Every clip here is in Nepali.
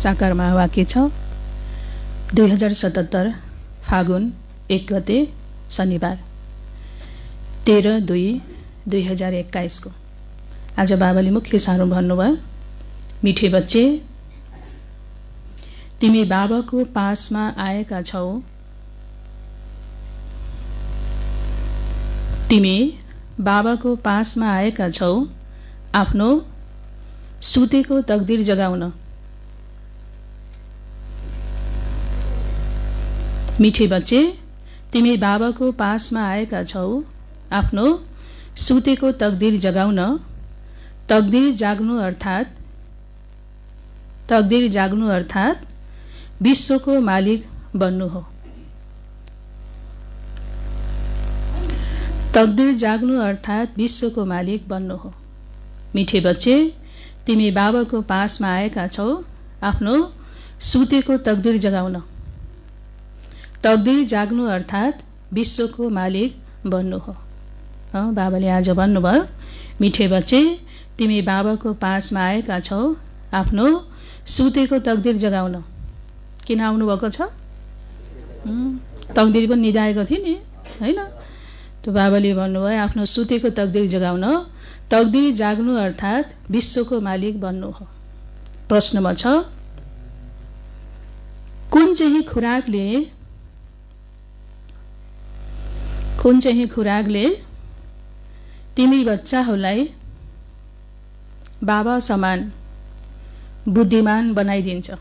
साकारमा वाक्य छ 2077 फागुन 1 गते शनिबार 13/2/2021 को। आज बाबाले मुख्य सारो भन्नुभयो, मिठे बच्चे तिमी बाबाको पासमा आएका छौ, तिमी बाबाको पासमा आएका छौ आफ्नो सुतेको तकदिर जगाउन। मिठे बच्चे तिमी बाबाको पासमा आएका छौ आफ्नो सुतेको तकदिर जगाउन। तकदिर जाग्नु अर्थात विश्वको मालिक बन्नु हो। तकदिर जाग्नु अर्थात विश्वको मालिक बन्नु हो। मिठे बच्चे तिमी बाबाको पासमा आएका छौ आफ्नो सुतेको तकदिर जगाउन। तकदिर जाग्नु अर्थात विश्वको मालिक बन्नु हो। बाबाले आज भन्नुभयो, मिठे बच्चे तिमी बाबाको पासमा आएका छौ आफ्नो सुतेको तकदिर जगाउन। किन आउनुभएको छ? तकदिर पनि निधाएको थियो नि, होइन? त्यो बाबाले भन्नुभयो आफ्नो सुतेको तकदिर जगाउन। तकदिर जाग्नु अर्थात विश्वको मालिक बन्नु हो। प्रश्नमा छ, कुन चाहिँ खुराकले तिमी बच्चाहरूलाई बाबा समान बुद्धिमान बनाइदिन्छ?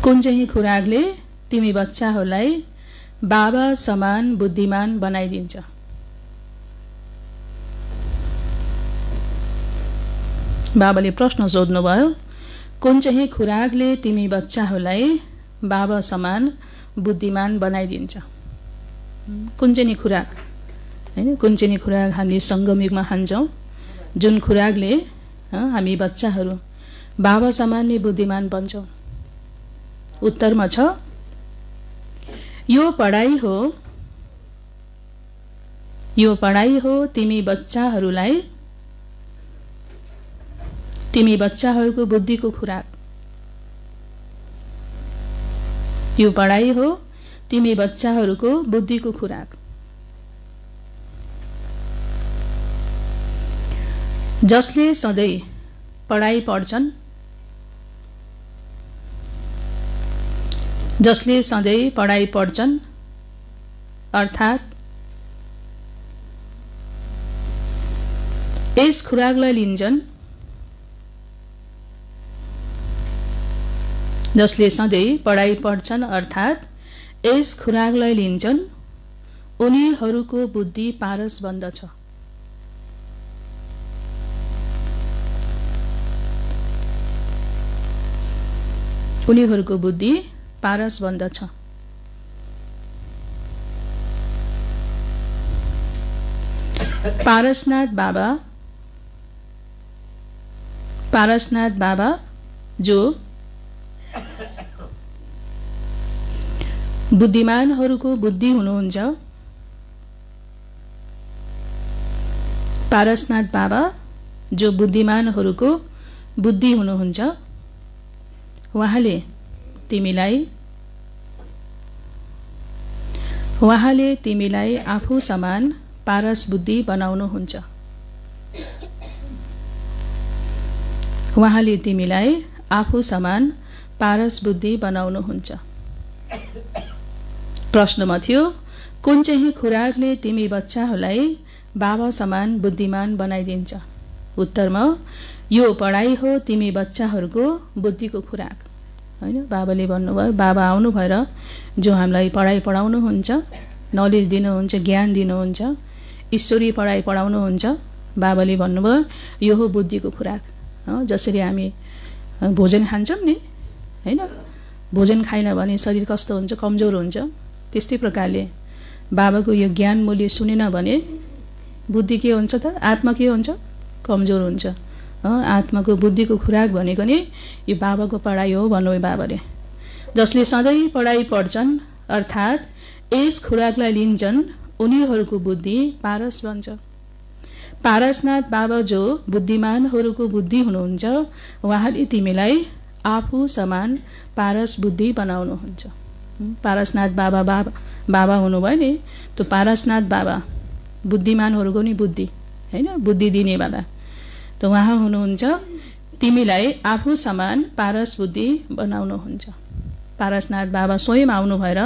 कुन चाहिँ खुराकले तिमी बच्चाहरूलाई बाबा समान बुद्धिमान बनाइदिन्छ? बाबाले प्रश्न सोध्नुभयो, कुन चाहिँ खुराकले तिमी बच्चाहरूलाई बाबा समान बुद्धिमान बनाइदिन्छ? कुन चाहिँ खुराक, हैन? कुन चाहिँ खुराक हामीले सङ्गमिकमा खान्छौँ, जुन खुराकले हामी बच्चाहरू बाबा समान नै बुद्धिमान बन्छौँ? उत्तरमा छ, यो पढाइ हो तिमी बच्चाहरूको बुद्धिको खुराक। यो पढाइ हो तिमी बच्चाहरूको बुद्धिको खुराक। जसले सधैँ पढाइ पढ्छन् अर्थात् यस खुराकलाई लिन्छन्। जसले सधैँ पढाइ पढ्छन् अर्थात् यस खुराकलाई लिन्छन्, उनीहरूको बुद्धि पारस बन्दछ। उनीहरूको बुद्धि पारस बन्दछ। पारसनाथ बाबा जो बुद्धिमानहरूको बुद्धि हुनुहुन्छ, पारसनाथ बाबा जो बुद्धिमानहरूको बुद्धि हुनुहुन्छ, उहाँले तिमीलाई आफू समान पारस बुद्धि बनाउनुहुन्छ। उहाँले तिमीलाई आफू समान पारस बुद्धि बनाउनुहुन्छ। प्रश्नमा थियो, कुन चाहिँ खुराकले तिमी बच्चाहरूलाई बाबा समान बुद्धिमान बनाइदिन्छ? उत्तरमा, यो पढाइ हो तिमी बच्चाहरूको बुद्धिको खुराक। हैन? बाबाले भन्नुभयो, बाबा आउनु भएर जो हामीलाई पढाइ पढाउनुहुन्छ, नलेज दिनुहुन्छ, ज्ञान दिनुहुन्छ, ईश्वरीय पढाइ पढाउनुहुन्छ, बाबाले भन्नुभयो यो हो बुद्धिको खुराक। जसरी हामी भोजन खान्छौँ नि, हैन? भोजन खाएन भने शरीर कस्तो हुन्छ? कमजोर हुन्छ। त्यस्तै प्रकारले बाबाको यो ज्ञान मूल्य सुनेन भने बुद्धि के हुन्छ त? आत्मा के हुन्छ? कमजोर हुन्छ। आत्माको बुद्धिको खुराक भनेको नि यो बाबाको पढाइ हो भन्नुभयो बाबाले। जसले सधैँ पढाइ पढ्छन् अर्थात् यस खुराकलाई लिन्छन्, उनीहरूको बुद्धि पारस बन्छ। पारसनाथ बाबा जो बुद्धिमानहरूको बुद्धि हुनुहुन्छ, उहाँले तिमीलाई आफू समान पारस बुद्धि बनाउनुहुन्छ। पारसनाथ बाबा बाबा हुनुभयो नि, त्यो पारसनाथ बाबा बुद्धिमानहरूको नि बुद्धि हैन, बुद्धि दिनेवाला, त उहाँ हुनुहुन्छ तिमीलाई आफू समान पारस बुद्धि बनाउनुहुन्छ। पारसनाथ बाबा स्वयं आउनु भएर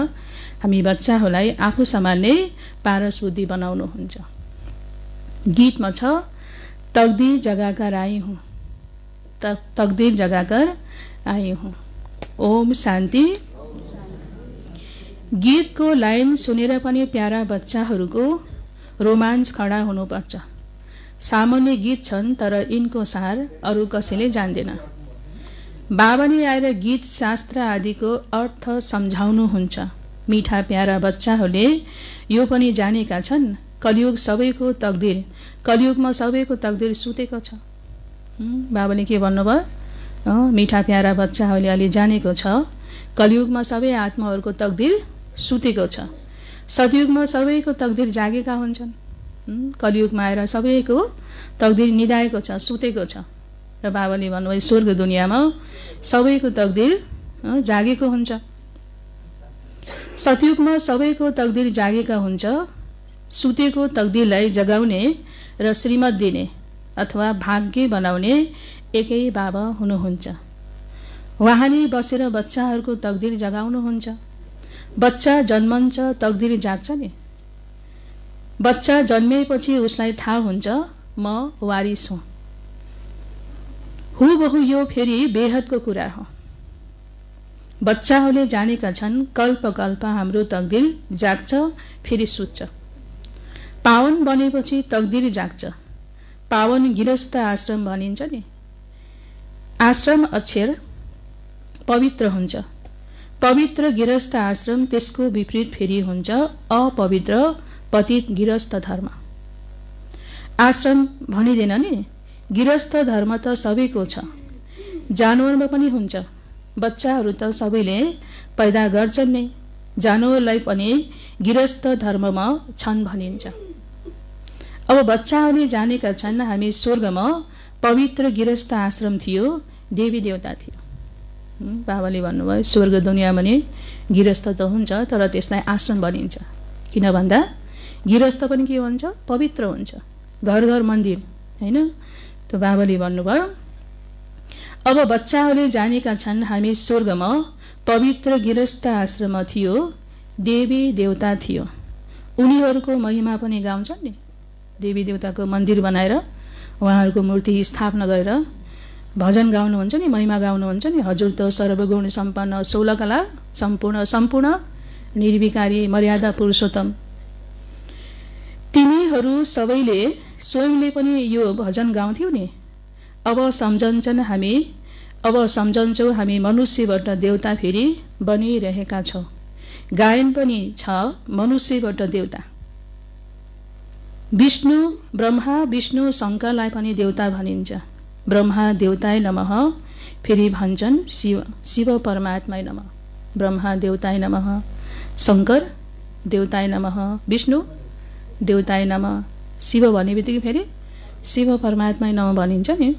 हामी बच्चाहरूलाई आफू समान नै पारस बुद्धि बनाउनुहुन्छ। गीतमा छ तकदीर जगाकर आई हूँ, तकदीर जगाकर आई हूँ। ओम शान्ति। गीतको लाइन सुनेर पनि प्यारा बच्चाहरूको रोमाञ्च खडा हुनुपर्छ। सामान्य गीत छन् तर यिनको सार अरू कसैले जान्दैन। बाबाले आएर गीत शास्त्र आदिको अर्थ सम्झाउनुहुन्छ। मिठा प्यारा बच्चाहरूले यो पनि जानेका छन् कलियुग सबैको तकदीर, कलियुगमा सबैको तकदीर सुतेको छ। बाबाले के भन्नुभयो? मिठा प्यारा बच्चाहरूले अलि जानेको छ कलियुगमा सबै आत्माहरूको तकदीर सुतेको छ। सतयुगमा सबैको तकदीर जागेका हुन्छन्, कलियुगमा आएर सबैको तकदीर निदाएको छ, सुतेको छ। र बाबाले भन्नुभयो स्वर्ग दुनियाँमा सबैको तकदीर जागेको हुन्छ। सतयुगमा सबैको तकदीर जागेका हुन्छ। सुतेको तकदीरलाई जगाउने र श्रीमत दिने अथवा भाग्य बनाउने एकै बाबा हुनुहुन्छ। उहाँले बसेर बच्चाहरूको तकदीर जगाउनुहुन्छ। बच्चा जन्मन्छ तकदीर जाग्छ नि। बच्चा जन्मेपछि उसलाई थाहा हुन्छ म वारिस हुँ। हुबहु यो फेरि बेहदको कुरा हो। बच्चाहरूले जानेका छन् कल्प कल्प हाम्रो तकदीर जाग्छ फेरि सुत्छ। पावन बनेपछि तकदीर जाग्छ। पावन गृहस्थ आश्रम भनिन्छ नि। आश्रम अक्षर पवित्र हुन्छ। पवित्र गृहस्थ आश्रम त्यसको विपरीत फेरि हुन्छ अपवित्र पतित गृहस्थ धर्म। आश्रम भनिँदैन नि, गृहस्थ धर्म त सबैको छ, जानवरमा पनि हुन्छ। बच्चाहरू त सबैले पैदा गर्छन् नै, जानवरलाई पनि गृहस्थ धर्ममा छन् भनिन्छ। अब बच्चाहरूले जानेका छन् हामी स्वर्गमा पवित्र गृहस्थ आश्रम थियो, देवी देवता थियो। बाबाले भन्नुभयो स्वर्ग दुनियाँमा नि गृहस्थ त हुन्छ तर त्यसलाई आश्रम भनिन्छ। किन भन्दा गृहस्थ पनि के हुन्छ? पवित्र हुन्छ, घर घर मन्दिर हैन। त बाबाले भन्नुभयो अब बच्चाहरूले जानेका छन् हामी स्वर्गमा पवित्र गृहस्थ आश्रममा थियो, देवी देवता थियो। उनीहरूको महिमा पनि गाउँछन् नि। देवी देवताको मन्दिर बनाएर उहाँहरूको मूर्ति स्थापना गरेर भजन गाउनुहुन्छ नि, महिमा गाउनुहुन्छ नि। हजुर त सर्वगुण सम्पन्न, 16 कला सम्पूर्ण, सम्पूर्ण निर्विकारी मर्यादा पुरुषोत्तम। तिमीहरू सबैले स्वयंले पनि यो भजन गाउँथ्यौ नि। अब सम्झन्छौँ हामी मनुष्यबाट देवता फेरि बनिरहेका छौँ। गायन पनि छ मनुष्यबाट देवता। विष्णु ब्रह्मा विष्णु शङ्करलाई पनि देवता भनिन्छ। ब्रह्मा देवताय नमः, फेरि भन्छन् शिव शिव परमात्माय नमः। ब्रह्मा देवताय नमः, शङ्कर देवताय नमः, विष्णु देवताय नमः, शिव भन्ने बित्तिकै फेरि शिव परमात्माय नमः भनिन्छ नि।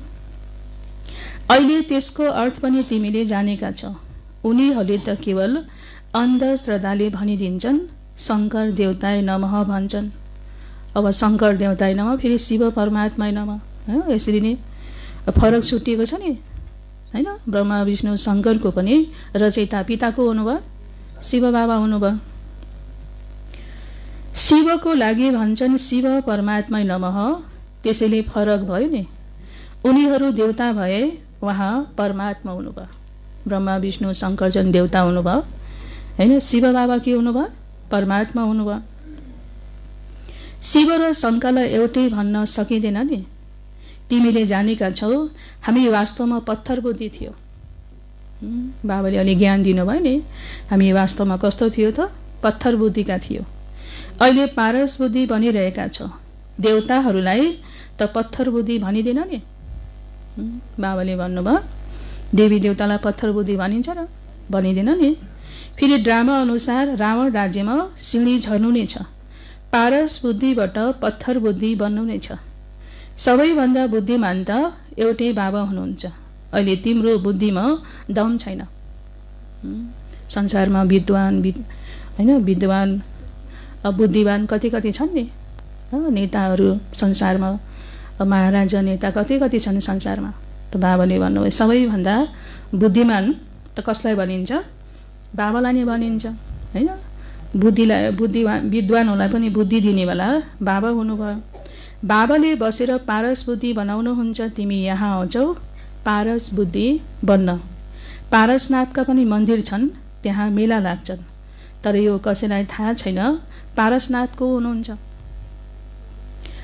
अहिले त्यसको अर्थ पनि तिमीले जानेका छौ। उनीहरूले त केवल अन्धश्रद्धाले भनिदिन्छन् शङ्कर देवताय नमः भन्छन्। अब शङ्कर देवताय नमः फेरि शिव परमात्माय नमः, यसरी नै फरक छुटिएको छ नि हैन। ब्रह्मा विष्णु शङ्करको पनि रचयिता पिताको हुनुभयो, शिव बाबा हुनुभयो। शिवको लागि भन्छन् शिव परमात्माय नमः, त्यसैले फरक भयो नि। उनीहरू देवता भए, उहाँ परमात्मा हुनुभयो। ब्रह्मा विष्णु शङ्कर जन देवता हुनुभयो हैन। शिव बाबा के हुनुभयो? परमात्मा हुनुभयो। शिव र शङ्करलाई एउटै भन्न सकिँदैन नि। तिमीले जानेका छौ हामी वास्तवमा पत्थर बुद्धि थियो। बाबाले अलि ज्ञान दिनुभयो नि। हामी वास्तवमा कस्तो थियो त? पत्थर बुद्धिका थियो। अहिले पारस बुद्धि बनिरहेका छौँ। देवताहरूलाई त पत्थर बुद्धि भनिँदैन नि। बाबाले भन्नुभयो देवी देवतालाई पत्थर बुद्धि भनिन्छ र? भनिँदैन नि। फेरि ड्रामा अनुसार रावण राज्यमा सिँढी झर्नु नै छ। पारस बुद्धिबाट पत्थर बुद्धि बन्नु नै छ। सबैभन्दा बुद्धिमान त एउटै बाबा हुनुहुन्छ। अहिले तिम्रो बुद्धिमा दम छैन। संसारमा विद्वान हैन विद्वान बुद्धिमान कति कति छन् नि, नेताहरू संसारमा, महाराजा नेता कति कति छन् संसारमा। त बाबाले भन्नुभयो सबैभन्दा बुद्धिमान त कसलाई भनिन्छ? बाबालाई नै भनिन्छ हैन। बुद्धिवान विद्वानहरूलाई पनि बुद्धि दिनेवाला बाबा हुनुभयो। बाबाले बसेर पारस बुद्धि बनाउनुहुन्छ, तिमी यहाँ आउँछौ पारस बुद्धि बन्न। पारसनाथका पनि मन्दिर छन्, त्यहाँ मेला लाग्छन्, तर यो कसैलाई थाहा छैन पारसनाथ को हुनुहुन्छ।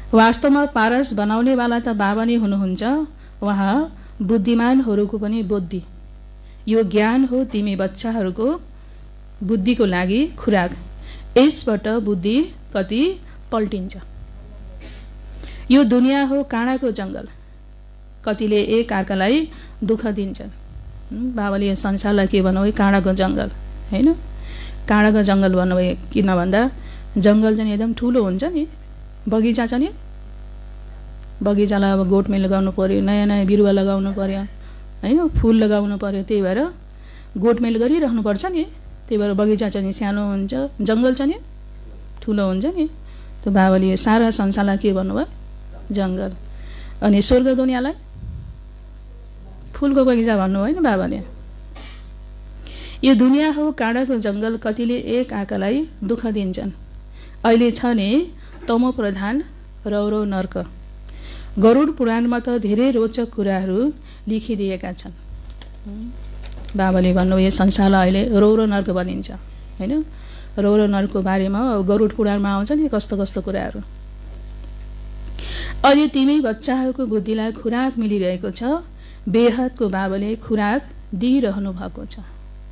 वास्तवमा पारस बनाउनेवाला त बाबा नै हुनुहुन्छ, उहाँ बुद्धिमानहरूको पनि बुद्धि। यो ज्ञान हो तिमी बच्चाहरूको बुद्धिको लागि खुराक। यसबाट बुद्धि कति पल्टिन्छ। यो दुनियाँ हो काँडाको जङ्गल, कतिले एक अर्कालाई दुःख दिन्छन्। बाबाले यो संसारलाई के भन्नुभयो? काँडाको जङ्गल हैन। काँडाको जङ्गल भन्नुभयो किन भन्दा जङ्गल चाहिँ एकदम ठुलो हुन्छ नि, बगैँचा छ नि, बगैँचालाई अब गोठमै लगाउनु पर्यो, नयाँ नयाँ बिरुवा लगाउनु पर्यो हैन, फुल लगाउनु पर्यो, त्यही भएर गोठमेल गरिराख्नुपर्छ नि। त्यही भएर बगैँचा चाहिँ सानो हुन्छ, जङ्गल चाहिँ नि ठुलो हुन्छ नि। त बाबाले सारा संसारलाई के भन्नुभयो? जङ्गल। अनि स्वर्ग दुनियाँलाई फुलको बगैँचा भन्नुभयो हैन बाबाले। यो दुनियाँ हो काँडाको जङ्गल, कतिले एक अर्कालाई दुःख दिन्छन्। अहिले छ नि तमो प्रधान रौरव नर्क। गरुड पुराणमा त धेरै रोचक कुराहरू लेखिदिएका छन्। बाबाले भन्नुभयो संसारलाई अहिले रौरव नर्क भनिन्छ हैन। रौरव नर्कको बारेमा गरुड पुराणमा आउँछ नि कस्तो कस्तो कुराहरू। अहिले तिमी बच्चाहरूको बुद्धिलाई खुराक मिलिरहेको छ, बेहदको बाबाले खुराक दिइरहनु भएको छ।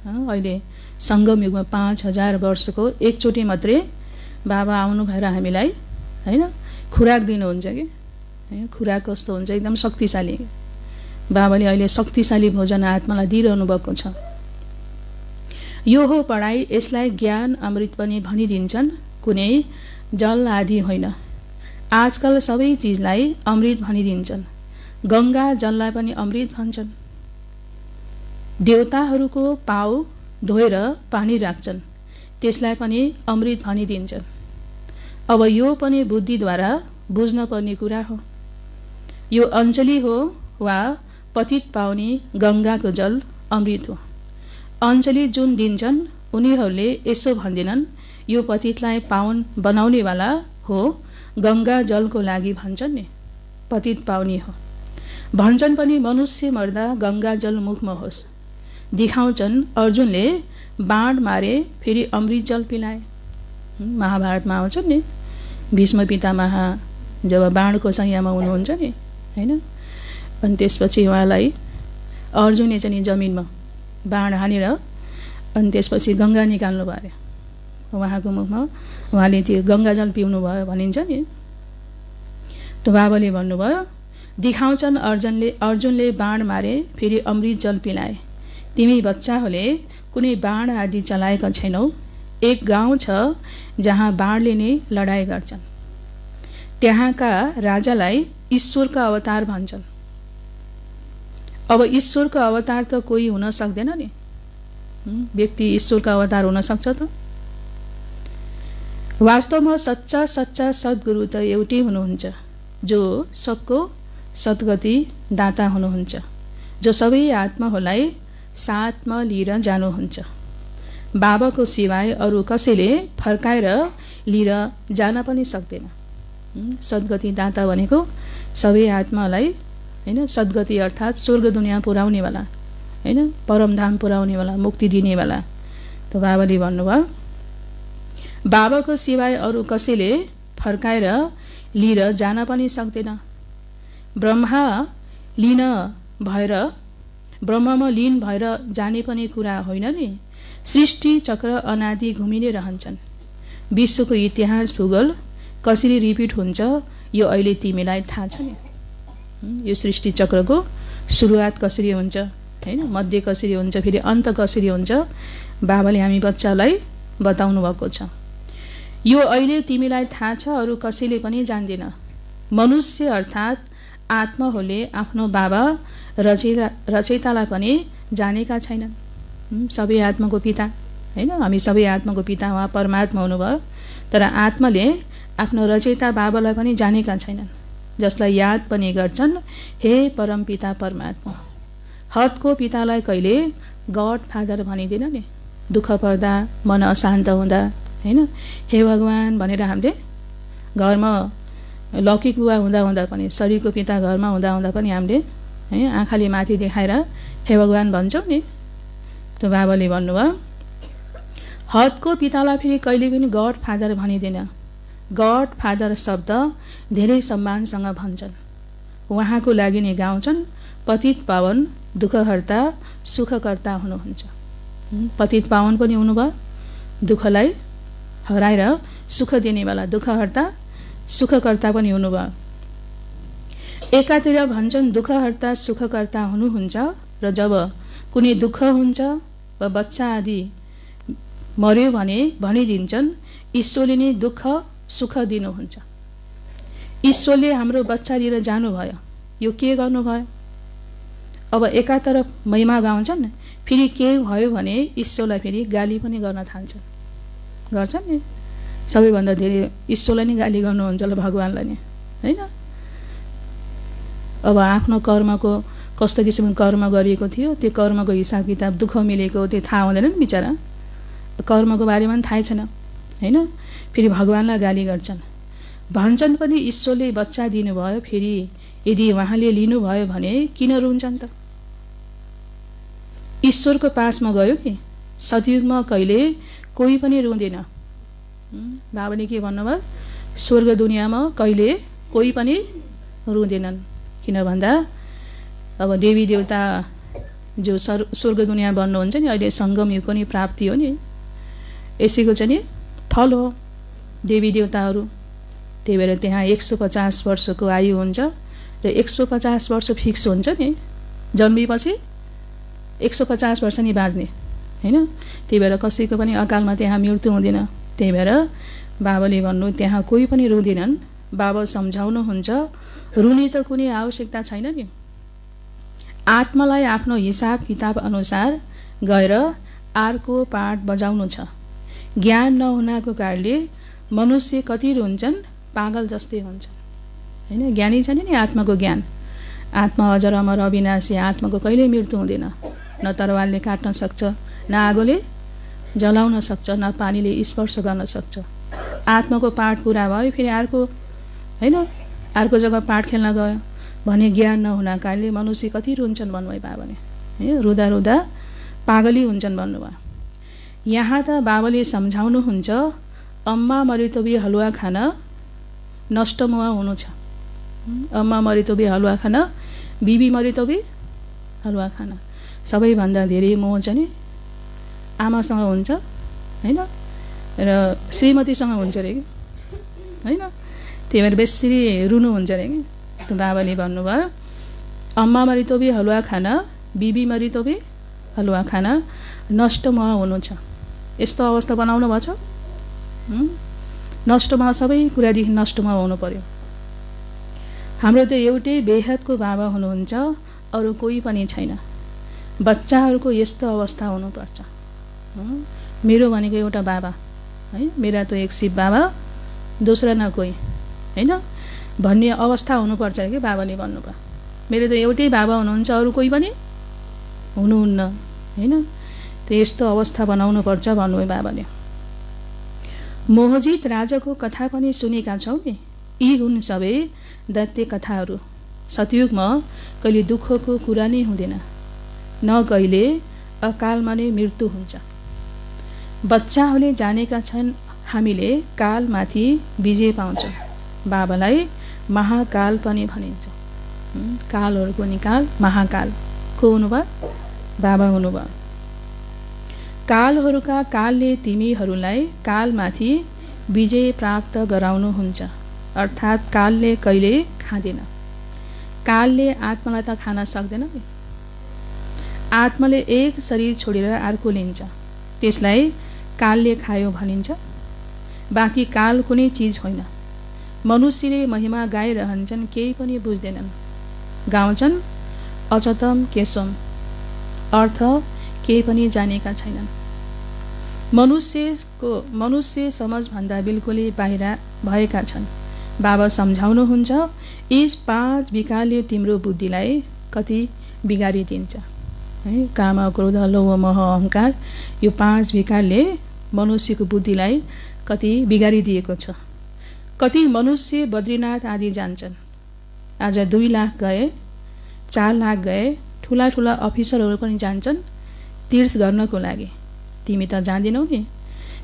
अहिले सङ्गम युगमा 5000 वर्षको एकचोटि मात्रै बाबा आउनु भएर हामीलाई हैन खुराक दिनुहुन्छ कि। खुराक कस्तो हुन्छ? एकदम शक्तिशाली। बाबाले अहिले शक्तिशाली भोजन आत्मालाई दिइरहनु भएको छ। यो हो पढाइ, यसलाई ज्ञान अमृत पनि भनिदिन्छन्, कुनै जल आदि होइन। आजकल सबै चिजलाई अमृत भनिदिन्छन्, गङ्गा जललाई पनि अमृत भन्छन्। देवताहरूको पाउ धोएर पानी राख्छन्, त्यसलाई पनि अमृत भनिदिन्छन्। अब यो पनि बुद्धिद्वारा बुझ्न पर्ने कुरा हो। यो अञ्जली हो वा पतित पाउने गङ्गाको जल अमृत हो। अञ्जली जुन दिन्छन् उनीहरूले यसो भन्दैनन् यो पतितलाई पावन बनाउनेवाला हो, गङ्गा जलको लागि भन्छन् नि, पतित पाउने हो भन्छन् पनि। मनुष्य मर्दा गङ्गा जल मुखमा होस् दिखाउँछन्। अर्जुनले बाण मारे फेरि अमृत जल पिलाए। महाभारतमा आउँछ नि, भीष्म पितामह जब बाणको सयमा हुनुहुन्छ नि हैन, अनि त्यसपछि उहाँलाई अर्जुनले चाहिँ जमिनमा बाण हानेर अनि त्यसपछि गङ्गा निकाल्नु भयो उहाँको मुखमा, उहाँले त्यो गङ्गा जल पिउनु भयो भनिन्छ नि। त बाबाले भन्नुभयो दिखाउँछन् अर्जुनले बाण मारे फेरि अमृत जल पिलाए। तिमी बच्चाहरूले कुनै बाण आदि चलाएका छैनौ। एक गाउँ छ जहाँ बाणले नै लडाइँ गर्छन्। त्यहाँका राजालाई ईश्वरका अवतार भन्छन्। अब ईश्वरको अवतार त कोही हुन सक्दैन नि, व्यक्ति ईश्वरका अवतार हुन सक्छ त? वास्तवमा सच्चा सद्गुरु त एउटै हुनुहुन्छ, जो सबको सद्गति दाता हुनुहुन्छ, जो सबै आत्माहरूलाई साथमा लिएर जानुहुन्छ। बाबाको सिवाय अरू कसैले फर्काएर लिएर जान पनि सक्दैन। सद्गति दाता भनेको सबै आत्मालाई हैन, सद्गति अर्थात् स्वर्ग दुनियाँ पुर्याउनेवाला हैन, परमधाम पुर्याउनेवाला, मुक्ति दिनेवाला। त बाबाले भन्नुभयो बाबाको सिवाय अरू कसैले फर्काएर लिएर जान पनि सक्दैन। ब्रह्ममा लीन भएर जाने पनि कुरा होइन नि। सृष्टि चक्र अनादि घुमिने रहन्छन्। विश्वको इतिहास भूगोल कसरी रिपिट हुन्छ यो अहिले तिमीलाई थाहा छ नि। यो सृष्टि चक्रको सुरुवात कसरी हुन्छ हैन, मध्य कसरी हुन्छ, फेरि अन्त कसरी हुन्छ, बाबाले हामी बच्चालाई बताउनु भएको छ। यो अहिले तिमीलाई थाहा छ, अरू कसैले पनि जान्दैन। मनुष्य अर्थात् आत्माहरूले आफ्नो बाबा रचयितालाई पनि जानेका छैनन्। सबै आत्माको पिता हैन, हामी सबै आत्माको पिता उहाँ परमात्मा हुनुभयो, तर आत्माले आफ्नो रचयिता बाबालाई पनि जानेका छैनन्, जसलाई याद पनि गर्छन् हे परमपिता परमात्मा। हदको पितालाई कहिले गड फादर भनिदिन नि, दुःख पर्दा मन अशान्त हुँदा हैन, हे भगवान भनेर हामीले घरमा लौकिक बुवा हुँदा हुँदा पनि, शरीरको पिता घरमा हुँदा हुँदा पनि हामीले है आँखाले माथि देखाएर हे भगवान भन्छौँ नि। त्यो बाबाले भन्नुभयो हदको पितालाई फेरि कहिले पनि गड फादर भनिदिन। गड फादर शब्द धेरै सम्मानसँग भन्छन्, उहाँको लागि नै गाउँछन् पतित पावन दुःखहर्ता सुखकर्ता हुनुहुन्छ। पतित पावन पनि हुनुभयो, दुःखलाई हराएर सुख दिनेवाला दुःखहर्ता सुखकर्ता पनि हुनुभयो। एकातिर भन्छन् दुःखहर्ता सुखकर्ता हुनुहुन्छ, र जब कुनै दुःख हुन्छ वा बच्चा आदि मर्यो भने भनिदिन्छन् ईश्वरले नै दुःख सुख दिनुहुन्छ। ईश्वरले हाम्रो बच्चा लिएर जानुभयो, यो के गर्नुभयो? अब एकातर्फ महिमा गाउँछन्, फेरि के भयो भने ईश्वरलाई फेरि गाली पनि गर्न थाल्छन्, गर्छन् नि। सबैभन्दा धेरै ईश्वरलाई नै गाली गर्नुहुन्छ ल, भगवानलाई नै हैन। अब आफ्नो कर्मको कस्तो किसिमको कर्म गरिएको थियो, त्यो कर्मको हिसाब किताब दुःख मिलेको त्यो थाहा हुँदैन नि बिचरा, कर्मको बारेमा पनि थाहै छैन हैन, फेरि भगवानलाई गाली गर्छन्। भन्छन् पनि ईश्वरले बच्चा दिनुभयो, फेरि यदि उहाँले लिनुभयो भने किन रुन्छन् त? ईश्वरको पासमा गयो कि सतयुगमा कहिले कोही पनि रुँदैन। बाबाले के भन्नुभयो? स्वर्ग दुनियाँमा कहिले कोही पनि रुँदैनन्। किन भन्दा अब देवी देवता जो स्वर्ग दुनियाँ बन्नुहुन्छ नि, अहिले सङ्गम युगको नि प्राप्ति हो नि, यसैको चाहिँ नि फल हो देवी देवताहरू। त्यही भएर त्यहाँ 150 वर्षको आयु हुन्छ र 150 वर्ष फिक्स हुन्छ नि, जन्मेपछि 150 वर्ष नि बाँच्ने हैन। त्यही भएर कसैको पनि अकालमा त्यहाँ मृत्यु हुँदैन। त्यही भएर बाबाले भन्नु त्यहाँ कोही पनि रुँदैनन्। बाबा सम्झाउनुहुन्छ रुने त कुनै आवश्यकता छैन नि। आत्मालाई आफ्नो हिसाब किताब अनुसार गएर अर्को पाठ बजाउनु छ। ज्ञान नहुनाको कारणले मनुष्य कति रुन्छन्, पागल जस्तै हुन्छन् हैन। ज्ञानी छैन नि आत्माको ज्ञान। आत्मा अजर अमर अविनाशी, आत्माको कहिल्यै मृत्यु हुँदैन। न तरवारले काट्न सक्छ, न आगोले जलाउन सक्छ, न पानीले स्पर्श गर्न सक्छ। आत्माको पाठ पुरा भयो, फेरि अर्को हैन अर्को जग्गा पाठ खेल्न गयो भने ज्ञान नहुना कारणले मनुष्य कति रुन्छन् भन्नुभयो बाबाले है। रुँदा रुँदा पागलै हुन्छन् भन्नुभयो। यहाँ त बाबाले सम्झाउनुहुन्छ अम्मा मरितोबी हलुवा खान नष्ट मुवा हुनु छ। अम्मा मरितोबी हलुवा खान, बिबी मरितोबी हलुवा खान। सबैभन्दा धेरै मोह चाहिँ नि आमासँग हुन्छ हैन, र श्रीमतीसँग हुन्छ अरे कि हैन। त्यही भएर बेसी रुनुहुन्छ अरे कि। बाबाले भन्नुभयो अम्मा मरितोबी हलुवा खान, बिबी मरितोबी हलुवा खान, नष्ट मुवा हुनु छ। यस्तो अवस्था बनाउनु भएको छ। नष्टमा सबै कुरादेखि नष्टमा हुनु पर्यो। हाम्रो त एउटै बेहदको बाबा हुनुहुन्छ, अरू कोही पनि छैन। बच्चाहरूको यस्तो अवस्था हुनुपर्छ। मेरो भनेको एउटा बाबा है, मेरा त एक शिव बाबा, दोस्रा न कोही हैन भन्ने अवस्था हुनुपर्छ कि बाबाले भन्नुभयो। मेरो त एउटै बाबा हुनुहुन्छ, अरू कोही पनि हुनुहुन्न हैन। त यस्तो अवस्था बनाउनु पर्छ भन्नुभयो बाबाले। मोहजित राजाको कथा पनि सुनेका छौँ नि। यी हुन् सबै दैत्य कथाहरू। सतयुगमा कहिले दुःखको कुरा नै हुँदैन, न कहिले अकालमा नै मृत्यु हुन्छ। बच्चाहरूले जानेका छन् हामीले कालमाथि विजय पाउँछौँ। बाबालाई महाकाल पनि भनिन्छ। कालहरूको निकाल महाकाल को हुनुभयो? बाबा हुनुभयो। कालहरूका कालले तिमीहरूलाई कालमाथि विजय प्राप्त गराउनुहुन्छ। अर्थात् कालले कहिले खाँदैन। कालले आत्मालाई त खान सक्दैन। आत्माले एक शरीर छोडेर अर्को लिन्छ, त्यसलाई कालले खायो भनिन्छ। बाँकी काल कुनै चिज होइन। मनुष्यले महिमा गाइरहन्छन्, केही पनि बुझ्दैनन्। गाउँछन् अचतम केशम, अर्थ केही पनि जानेका छैनन्। मनुष्य समझभन्दा बिल्कुलै बाहिर भएका छन्। बाबा सम्झाउनुहुन्छ, यी 5 विकारले तिम्रो बुद्धिलाई कति बिगारिदिन्छ है। काम, क्रोध, लोभ, मोह, अहङ्कार, यो 5 विकारले मनुष्यको बुद्धिलाई कति बिगारिदिएको छ। कति मनुष्य बद्रीनाथ आदि जान्छन्। आज 2 लाख गए, 4 लाख गए, ठुला ठुला अफिसरहरू पनि जान्छन् तीर्थ गर्नको लागि। तिमी त जाँदैनौ नि।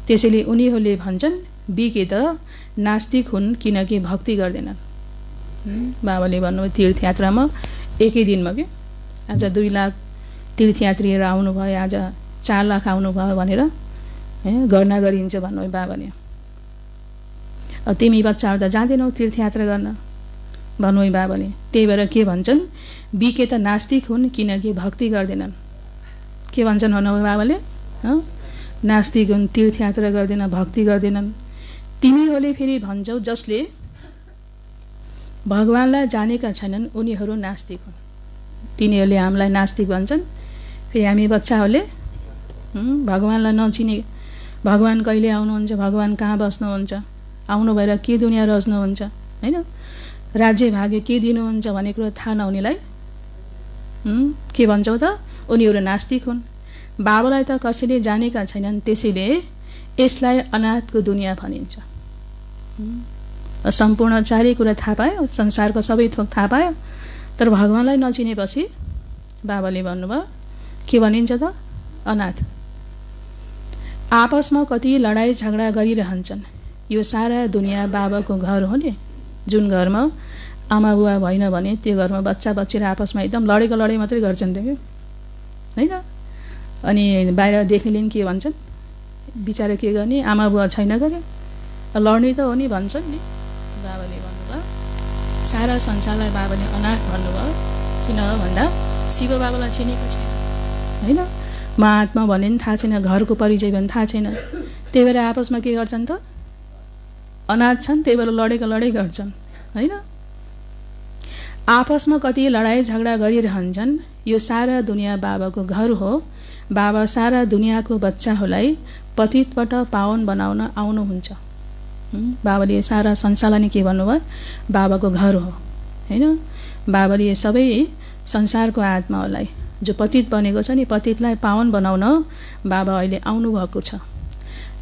त्यसैले उनीहरूले भन्छन् बिके त नास्तिक हुन् किनकि भक्ति गर्दैनन्। बाबाले भन्नुभयो तीर्थयात्रामा एकै दिनमा के आज 2 लाख तीर्थयात्रीहरू आउनुभयो, आज 4 लाख आउनुभयो भनेर गर्ना गरिन्छ भन्नुभयो बाबाले। तिमी बच्चाहरू त जाँदैनौ तीर्थयात्रा गर्न भन्नुभयो बाबाले। त्यही भएर के भन्छन्, बिके त नास्तिक हुन् किनकि भक्ति गर्दैनन्। के भन्छन् भन्नुभयो बाबाले, नास्तिक हुन्, तीर्थयात्रा गर्दैन, भक्ति गर्दैनन्। तिमीहरूले फेरि भन्छौ जसले भगवानलाई जानेका छैनन् उनीहरू नास्तिक हुन्। तिनीहरूले हामीलाई नास्तिक भन्छन्, फेरि हामी बच्चाहरूले भगवानलाई नचिने, भगवान कहिले आउनुहुन्छ, भगवान कहाँ बस्नुहुन्छ, आउनु भएर के दुनियाँ रच्नुहुन्छ होइन, राज्य भाग्य के दिनुहुन्छ भन्ने कुरो थाहा नहुनेलाई के भन्छौ त, उनीहरू नास्तिक हुन्। बाबालाई त कसैले जानेका छैनन्, त्यसैले यसलाई अनाथको दुनियाँ भनिन्छ। सम्पूर्ण चारै कुरा थाहा पायो, संसारको सबै थोक थाहा पायो, तर भगवानलाई नचिनेपछि बाबाले भन्नुभयो के भनिन्छ त, अनाथ। आपसमा कति लडाइँ झगडा गरिरहन्छन्। यो सारा दुनियाँ बाबाको घर हो नि। जुन घरमा आमा बुवा भएन भने त्यो घरमा बच्चा बच्ची र आपसमा एकदम लडेको लडाइँ मात्रै गर्छन् त्यो होइन। अनि बाहिर देख्नेले के भन्छन्, बिचारा के गर्ने, आमा बुवा छैन गरे, लड्ने त हो नि भन्छन् नि। बाबाले भन्नुभयो सारा संसारलाई बाबाले अनाथ भन्नुभयो। किन भन्दा शिव बाबालाई चिनेको छैन होइन, महात्मा भने पनि थाहा छैन, घरको परिचय भने थाहा छैन। त्यही भएर आपसमा के गर्छन् त, अनाथ छन्, त्यही भएर लडेको लडाइँ गर्छन् होइन। आपसमा कति लडाइँ झगडा गरिरहन्छन्। यो सारा दुनियाँ बाबाको घर हो। बाबा सारा दुनियाँको बच्चाहरूलाई पतितबाट पावन बनाउन आउनुहुन्छ। बाबाले सारा संसारलाई नै के भन्नुभयो, बाबाको घर हो होइन। बाबाले सबै संसारको आत्माहरूलाई जो पतित बनेको छ नि, पतितलाई पावन बनाउन बाबा अहिले आउनुभएको छ।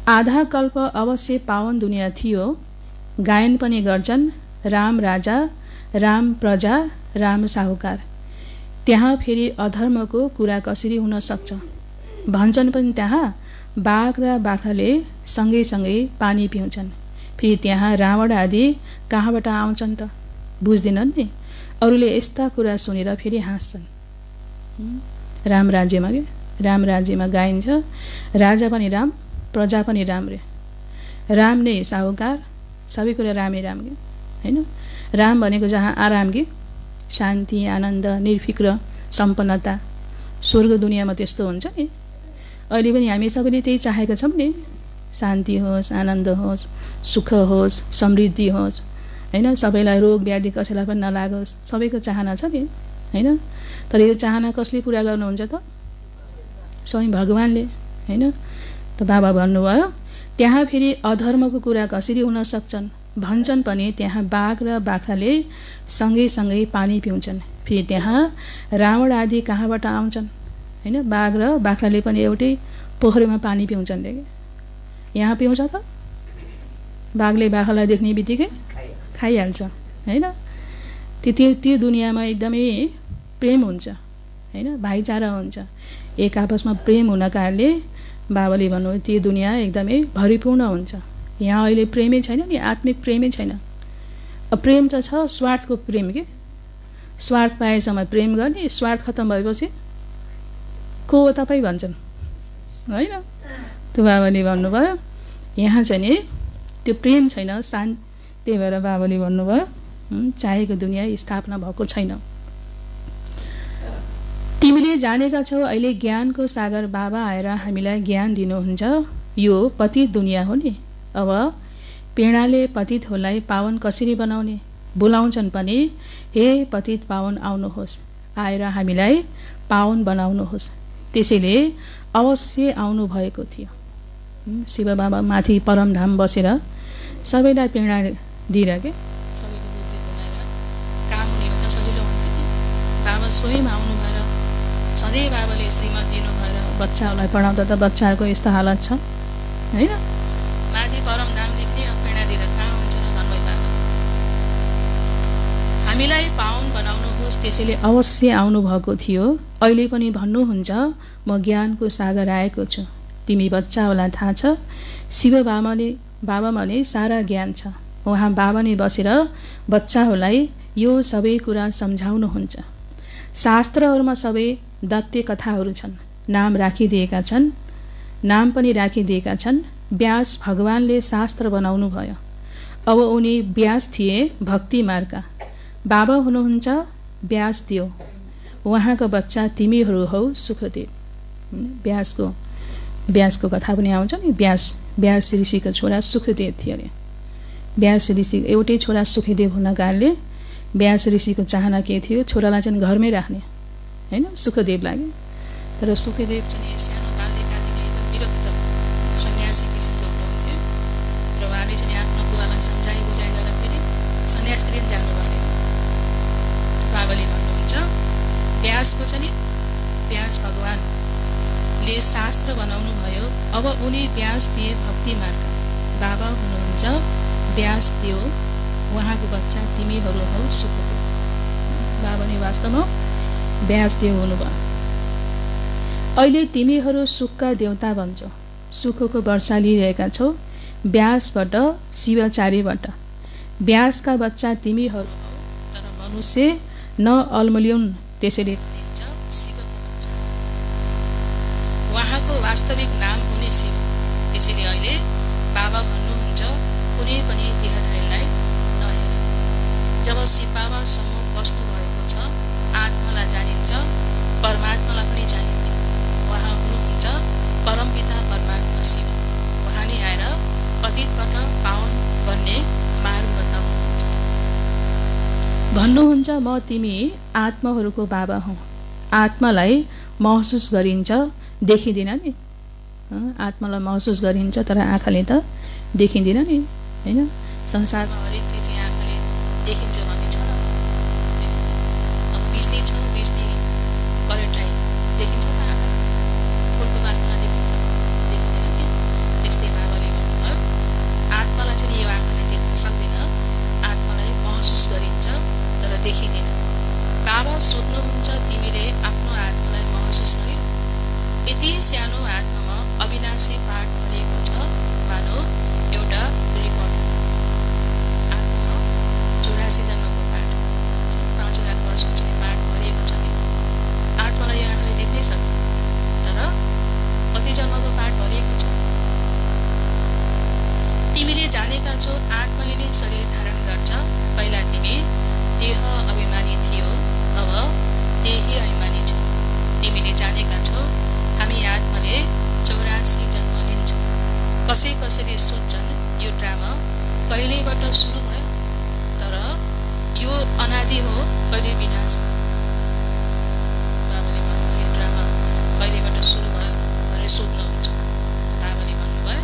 आधा कल्प अवश्य पावन दुनियाँ थियो। गायन पनि गर्छन्, राम राजा, राम प्रजा, राम साहुकार। त्यहाँ फेरि अधर्मको कुरा कसरी हुन सक्छ। भन्छन् पनि त्यहाँ बाघ र बाख्राले सँगै सँगै पानी पिउँछन्। फेरि त्यहाँ रावण आदि कहाँबाट आउँछन् त, बुझ्दैनन् नि। अरूले यस्ता कुरा सुनेर फेरि हाँस्छन्। राम राज्यमा के, राम राज्यमा गाइन्छ, राजा पनि राम, प्रजा पनि राम रे। राम नै साहुकार, सबै कुरा रामै राम के होइन। राम भनेको जहाँ आराम कि शान्ति, आनन्द, निर्फिक्र सम्पन्नता। स्वर्ग दुनियाँमा त्यस्तो हुन्छ नि। अहिले पनि हामी सबैले त्यही चाहेका छौँ नि, शान्ति होस्, आनन्द होस्, सुख होस्, समृद्धि होस् होइन। सबैलाई रोग व्याधि कसैलाई पनि नलागोस्, सबैको चाहना छ नि होइन। तर यो चाहना कसले पुरा गर्नुहुन्छ त, स्वयं भगवानले होइन। त बाबा भन्नुभयो त्यहाँ फेरि अधर्मको कुरा कसरी हुन सक्छन्। भन्छन् पनि त्यहाँ बाघ र बाख्राले सँगै सँगै पानी पिउँछन्। फेरि त्यहाँ रावण आदि कहाँबाट आउँछन् होइन। बाघ र बाख्राले पनि एउटै पोखरीमा पानी पिउँछन् रे। यहाँ पिउँछ त, बाघले बाख्रालाई देख्ने बित्तिकै खाइहाल्छ होइन। त्यो दुनियाँमा एकदमै प्रेम हुन्छ होइन, भाइचारा हुन्छ। एक आपसमा प्रेम हुन कारणले बाबाले भन्नुभयो त्यो दुनियाँ एकदमै भरिपूर्ण हुन्छ। यहाँ अहिले प्रेमै छैन नि, आत्मिक प्रेमै छैन। प्रेम त छ, स्वार्थको प्रेम के। स्वार्थ पाएसम्म प्रेम गर्ने, स्वार्थ खत्तम भएपछि को हो तपाईँ भन्छन् होइन। त्यो बाबाले भन्नुभयो यहाँ चाहिँ नि त्यो प्रेम छैन, शान्ति। त्यही भएर बाबाले भन्नुभयो चाहेको दुनियाँ स्थापना भएको छैन। तिमीले जानेका छौ अहिले ज्ञानको सागर बाबा आएर हामीलाई ज्ञान दिनुहुन्छ। यो पतित दुनियाँ हो नि। अब पीडाले पतितहरूलाई पावन कसरी बनाउने, बोलाउँछन् पनि, हे पतित पावन आउनुहोस्, आएर हामीलाई पावन बनाउनुहोस्। त्यसैले अवश्य आउनु भएको थियो। शिव बाबा माथि परमधाम बसेर सबैलाई प्रेरणा दिएर के सबैको बुद्धि घुमाएर काम हुने हो त सजिलो हुन्थ्यो नि। बाबा स्वयं आउनु भएर सधैँ बाबाले श्रीमत दिनु भएर बच्चाहरूलाई पढाउँदा त बच्चाहरूको यस्तो हालत छ होइन। माथि परमधामदेखि प्रेरणा दिएर कहाँ हुन्छ र भन्नुभयो बाबा। हामीलाई पावन बनाउनुहोस्, त्यसैले अवश्य आउनुभएको थियो। अहिले पनि भन्नुहुन्छ, म ज्ञानको सागर आएको छु। तिमी बच्चाहरूलाई थाहा छ, शिव बाबामा नै सारा ज्ञान छ। उहाँ बाबा नै बसेर बच्चाहरूलाई यो सबै कुरा सम्झाउनुहुन्छ। शास्त्रहरूमा सबै दत्ते कथाहरू छन्, नाम पनि राखिदिएका छन्। व्यास भगवानले शास्त्र बनाउनु भयो। अब उनी व्यास थिए भक्ति मार्गका। बाबा हुनुहुन्छ व्यासदेव। उहाँको बच्चा तिमीहरू हौ सुखदेव। व्यासको कथा पनि आउँछ नि। व्यास ऋषिको छोरा सुखदेव थियो अरे। व्यास ऋषि एउटै छोरा सुखदेव हुन कारणले व्यास ऋषिको चाहना के थियो, छोरालाई चाहिँ घरमै राख्ने होइन, सुखदेव लाग्यो। तर सुखदेव चाहिँ सानो बाल्यकादेखि एकदम विरक्त सन्यासी किसिमको हुनुहुन्थ्यो र उहाँले चाहिँ आफ्नो बुवालाई सम्झाइ बुझाइ गरेर फेरि सन्यासतिर जानुभयो। बाबाले भन्नुहुन्छ, व्यासको चाहिँ व्यास भगवानले शास्त्र बनाउनु भयो। अब उनी व्यास थिए भक्ति मार्ग। बाबा हुनुहुन्छ व्यासदेव। उहाँको बच्चा तिमीहरू हौ सुखदेव। बाबा नै वास्तवमा व्यासदेव हुनुभयो। अहिले तिमीहरू सुखका देवता भन्छौ, सुखको वर्षा लिइरहेका छौ व्यासबाट, शिवाचार्यबाट। व्यासका बच्चा तिमीहरू हौ, तर मनुष्य न अल्मलिउन्, त्यसैले भनिन्छ शिवका बच्चा। उहाँको वास्तविक नाम हुने शिव। त्यसैले अहिले बाबा भन्नुहुन्छ, कुनै पनि देहधारीलाई नहेर। जब शिव बाबा सम्मुख बस्नु भएको छ, आत्मालाई जानिन्छ, परमात्मालाई पनि जानिन्छ। उहाँ हुनुहुन्छ परमपिता परमात्मा शिव। उहाँ नै आएर अतीतबाट पावन बन्ने मार्ग बताउनुहुन्छ। भन्नुहुन्छ, म तिमी आत्माहरूको बाबा हौ। आत्मालाई महसुस गरिन्छ, देखिँदैन नि। आत्मालाई महसुस गरिन्छ तर आँखाले त देखिँदैन नि होइन। संसारमा हरेक चिज चाहिँ आँखाले देखिन्छ भन्ने छ। अब बिजुली छ, बिजुली करेन्टलाई देखिन्छ त आँखाले, फुलको वासना देखिन्छ, देखिँदैन नि। त्यस्तै बाबाले भन्नुभयो, आत्मालाई चाहिँ यो आँखाले देख्न सक्दैन, आत्मालाई महसुस गरिन्छ तर देखिँदैन। बाबा सोध्नुहुन्छ, तिमीले आफ्नो आत्मालाई महसुस गर्यौ? यति सानो आत्मामा अविनाशी पाठ भरिएको छ, मानौ एउटा रिकर्ड। आत्मामा 84 जन्मको पाठ, 5,000 वर्ष चाहिँ पाठ भरिएको छ नि। आत्मालाई यो आँखाले देख्नै सक्दैन, तर कति जन्मको पाठ भरिएको छ। तिमीले जानेका छौ, आत्माले नै शरीर धारण गर्छ। पहिला तिमी देह अभिमानी थियो, अब देही अभिमानी छौ। तिमीले जानेका छौ, हामी आत्माले 84 जन्म लिन्छ। कसैले सोध्छन्, यो ड्रामा कहिलेबाट सुरु भयो, तर यो अनादि हो, कहिले विनाश हो। बाबाले भन्नुभयो, यो ड्रामा कहिलेबाट सुरु भयो भनेर सोध्नुहुन्छ। बाबाले भन्नुभयो,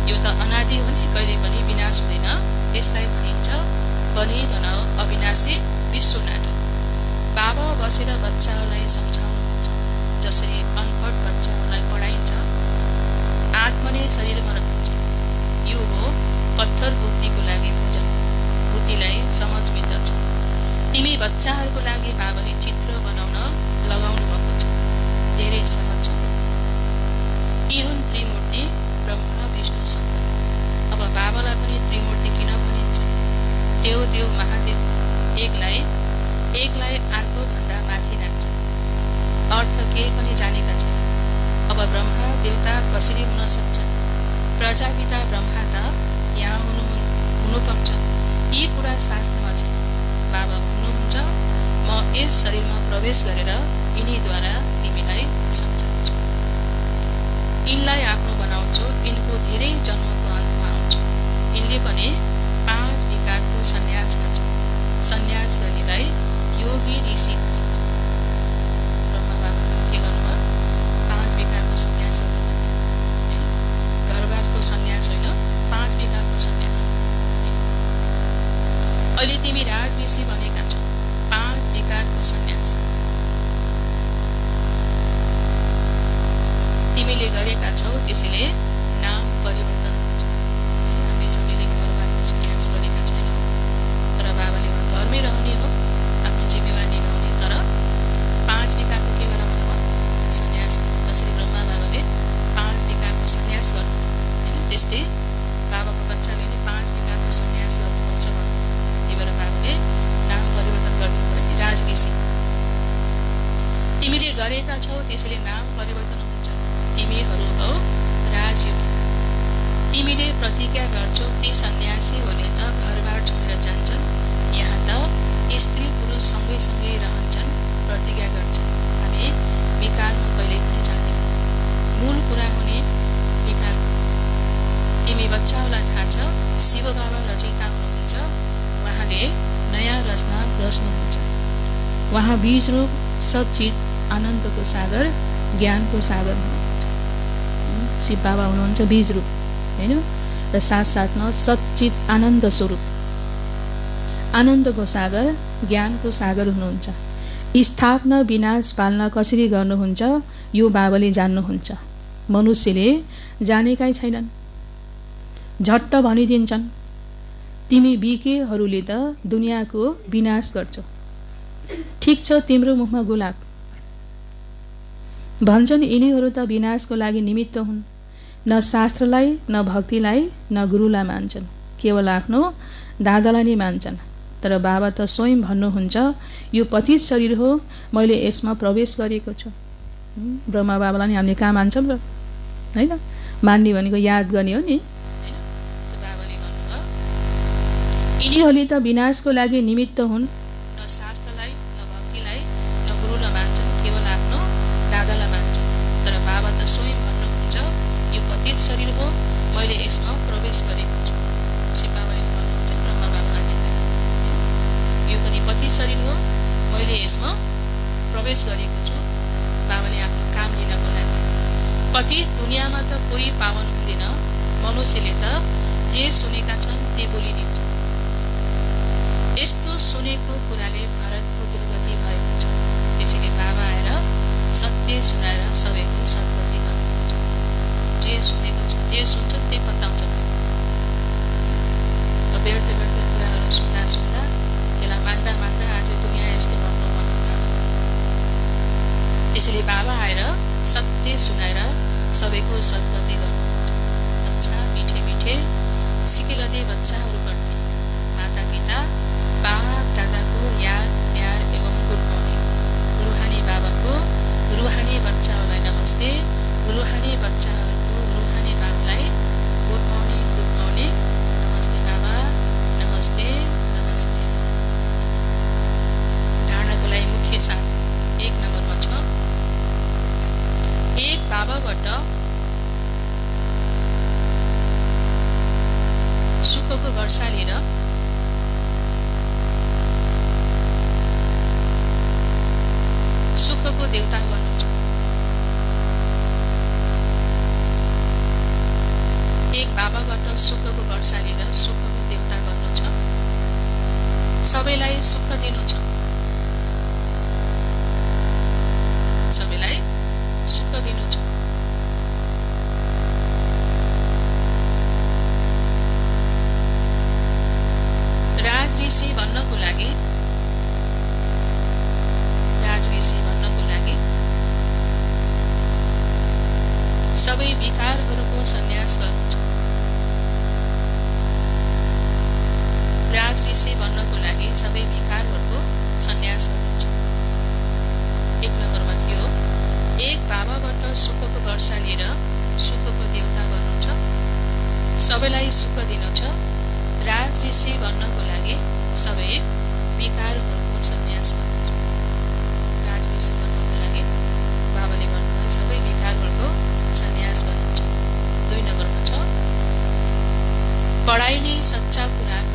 यो त अनादि हो नि, कहिले पनि विनाश हुँदैन। यसलाई भनिन्छ बनी बनाओ अविनाशी विश्व नाटक। बाबा बसेर बच्चाहरूलाई सम्झाउनुहुन्छ, जसरी अनपढ बच्चाहरूलाई पढाइन्छ। आत्मा नै शरीरमा रहन्छ। यो हो पत्थर बुद्धिको लागि भोजन, बुद्धिलाई समझ मिल्दछ। तिमी बच्चाहरूको लागि बाबाले चित्र बनाउन लगाउनु भएको छ, धेरै सहज छ। यी हुन् त्रिमूर्ति, ब्रह्मा विष्णु शङ्कर। अब बाबालाई पनि त्रिमूर्ति किन भनिन्छ? देव महादेव एकलाई अर्को भन्दा माथि राख्छ। अर्थ केही पनि जानेका छैन। अब ब्रह्मा देवता कसरी हुन सक्छन्? प्रजापिता ब्रह्मा त यहाँ हुनु पर्छ। यी कुरा शास्त्रमा छ। बाबा भन्नुहुन्छ, म यस शरीरमा प्रवेश गरेर यिनीद्वारा तिमीलाई सम्झाउँछु, यिनलाई आफ्नो बनाउँछु, यिनको धेरै जन्मको अन्तमा आउँछु। यिनले पनि 5 विकारको सन्यास गर्छ। सन्यास गर्नेलाई योगी ऋषि भनिन्छ। ब्रह्मा बाबाले के गर्नुभयो? 5 विकारको सन्यास गर्नुभयो। घरबारको सन्यास होइन, 5 विकारको सन्यास। अहिले तिमी राज ऋषि बनेका छौ, 5 विकारको सन्यास तिमीले गरेका छौ, त्यसैले नाम परिवर्तन हुन्छ। हामी सबैले घरबारको सन्यास गरेका छैनौँ, तर बाबाले घरमै रहने हो, आफ्नो जिम्मेवारी निभाउने, तर 5 विकारको के गरेर भन्नुभयो? सन्यास गर्नु। जसरी ब्रह्मा बाबाले 5 विकारको सन्यास गर्नु होइन, त्यस्तै बाबाको बच्चाले नि 5 विकारको सन्यास गर्नुपर्छ भन्नु। त्यही भएर बाबाले नाम परिवर्तन गरिदिनु भयो नि, राज ऋषि। तिमीले गरेका छौ, त्यसैले नाम परिवर्तन हुन्छ। तिमीहरू हौ राजयोगी। तिमीले प्रतिज्ञा गर्छौ, ती सन्यासीहरूले त घरबार छोडेर जान्छन्, यहाँ त स्त्री पुरुष सँगै सँगै रहन्छन्, प्रतिज्ञा गर्छन्। हामी विकारमा कहिल्यै पनि जाँदैनौँ। मूल कुरा हुने विकार। तिमी बच्चाहरूलाई थाहा छ, शिव बाबा रचयिता हुनुहुन्छ, उहाँले नयाँ रचना रच्नुहुन्छ। उहाँ बीज रूप सच्चित आनन्दको सागर, ज्ञानको सागर हुनुहुन्छ। शिव बाबा हुनुहुन्छ बीज रूप होइन, र साथसाथमा सच्चित आनन्द स्वरूप, आनन्दको सागर, ज्ञानको सागर हुनुहुन्छ। स्थापना विनाश पालना कसरी गर्नुहुन्छ यो बाबाले जान्नुहुन्छ। मनुष्यले जानेकै छैनन्, झट्ट भनिदिन्छन्। तिमी बिकेहरूले त दुनियाँको विनाश गर्छौ। ठिक छ, तिम्रो मुखमा गुलाब भन्छन्, यिनीहरू त विनाशको लागि निमित्त हुन्। न शास्त्रलाई, न भक्तिलाई, न गुरुलाई मान्छन्, केवल आफ्नो दादालाई नै मान्छन्। तर बाबा त स्वयं भन्नुहुन्छ, यो पतित शरीर हो, मैले यसमा प्रवेश गरेको छु। ब्रह्मा बाबालाई नि हामीले कहाँ मान्छौँ र होइन? मान्ने भनेको याद गर्ने हो नि। बाबाले भन्नुभयो, यिनीहरूले त विनाशको लागि निमित्त हुन्। न शास्त्रलाई, न भक्तिलाई, न गुरुलाई मान्छन्, केवल आफ्नो दादालाई मान्छन्। तर बाबा त स्वयं भन्नुहुन्छ, यो पतित शरीर हो, मैले यसमा प्रवेश गरेको छु। शिव बाबाले भन्नुहुन्छ ब्रह्मा बाबालाई देख्दा, यो पनि पतित शरीर हो, मैले यसमा प्रवेश गरेको छु। बाबाले आफ्नो काम लिनको लागि। पति दुनियाँमा त कोही पावन हुँदैन, मनुष्यले त जे सुनेका छन् ते बोलिदिन्छ। यस्तो सुनेको कुराले भारतको दुर्गति भएको छ। त्यसैले बाबा आएर सत्य सुनाएर सबैको सद्गति गर्नुहुन्छ। जे सुनेको छ, जे सुन्छन् त्यही पत्ताउँछ। व्यर्थ व्यर्थ कुराहरू सुन्दा सुन्दा त्यसलाई मान्दा मान्दा आज दुनियाँ यस्तो भएको भन्नु। त्यसैले बाबा आएर सत्य सुनाएर सबैको सद्गति गर्नुहुन्छ। अच्छा मिठे मिठे सिकिलदे बच्चाहरूप्रति माता पिता बाप दादाको याद प्यार एवं गुड मर्निङ। रुहानी बाबाको रुहानी बच्चाहरूलाई नमस्ते, रुहानी बच्चाहरूको रुहानी बाबालाई गुड मर्निङ, गुड मर्निङ, नमस्ते बाबा, नमस्ते नमस्ते। धारणाको लागि मुख्य साथ 1 नम्बरमा छ, एक बाबाबाट सुखको वर्षा लिएर सुखको देवता बन्नु छ। एक बाबाबाट सुखको वर्षा लिएर सुखको देवता बन्नु छ। सबैलाई सुख दिनु छ, सबैलाई सुख दिनु छ। राज ऋषि बन्नको लागि सबै विकारहरूको सन्यास गर्नु छ। राज ऋषि बन्नको लागि सबै विकारहरूको सन्यास गर्नु छ। 1 नम्बरमा थियो, एक बाबाबाट सुखको वर्षा लिएर सुखको देवता बन्नु छ। सबैलाई सुख दिनु छ। राज ऋषि बन्नको लागि सबै विकारहरूको सन्यास गर्नु छ। राज ऋषि बन्नको लागि बाबाले भन्नुभयो सबै विकारहरूको सन्यास गर्नु छ। 2 नम्बरमा छ, पढाइ नै सच्चा खुराक,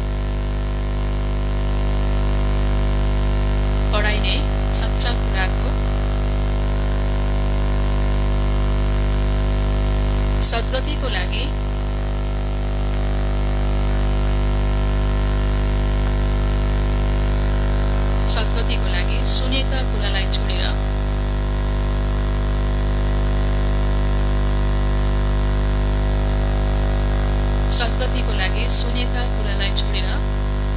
सद्गतिको लागि सुनेका कुरालाई छोडेर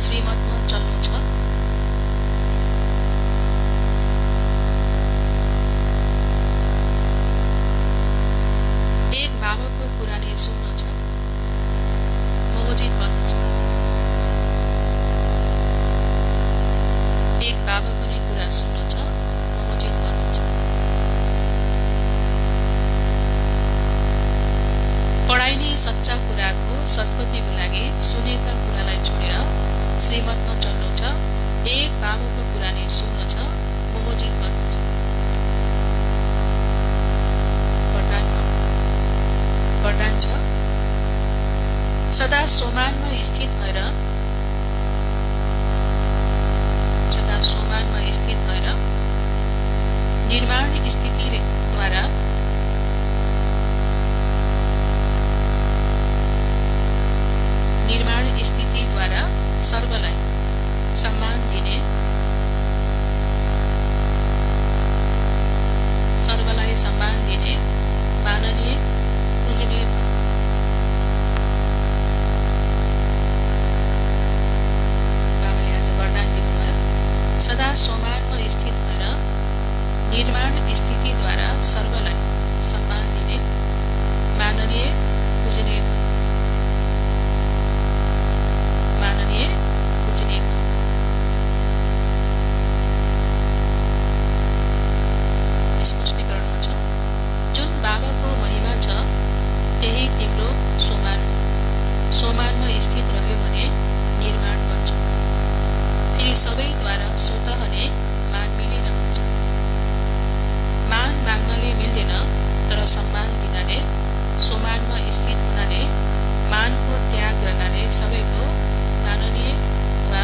श्रीमतमा चल्नु छ। एक बाबाको कुरा नै सुन्नु छ, मोहजित बन्नु छ। एक बाबाको नै कुरा सुन्नु छ, मोहजित बन्नु छ। पढाइने सच्चा कुराको सद्गतिको लागि सुनेका कुरालाई छोडेर श्रीमतमा चल्नु छ। एक बाबाको कुरा नै सुन्नु छ, मोहजित बन्नु छ। वरदान छ, सदा सोमानमा स्थित भएर निर्माण स्थितिद्वारा सर्वलाई सम्मान दिने माननीय पूजनीय बाबाले आज वरदान दिनुभयो। सदा सोमानमा स्थित भएर निर्माण स्थितिद्वारा सर्वलाई सम्मान दिने माननीय पूजनीय स्पष्टीकरणमा छ, जुन बाबाको महिमा छ त्यही तिम्रो सोमानमा स्थित रह्यो भने निर्माण बन्छ। फेरि सबैद्वारा स्वतः नै मान मिलिरहन्छ। मान माग्नाले मिल्दैन, तर सम्मान दिनाले, सोमानमा स्थित हुनाले, मानको त्याग गर्नाले सबैको माननीय वा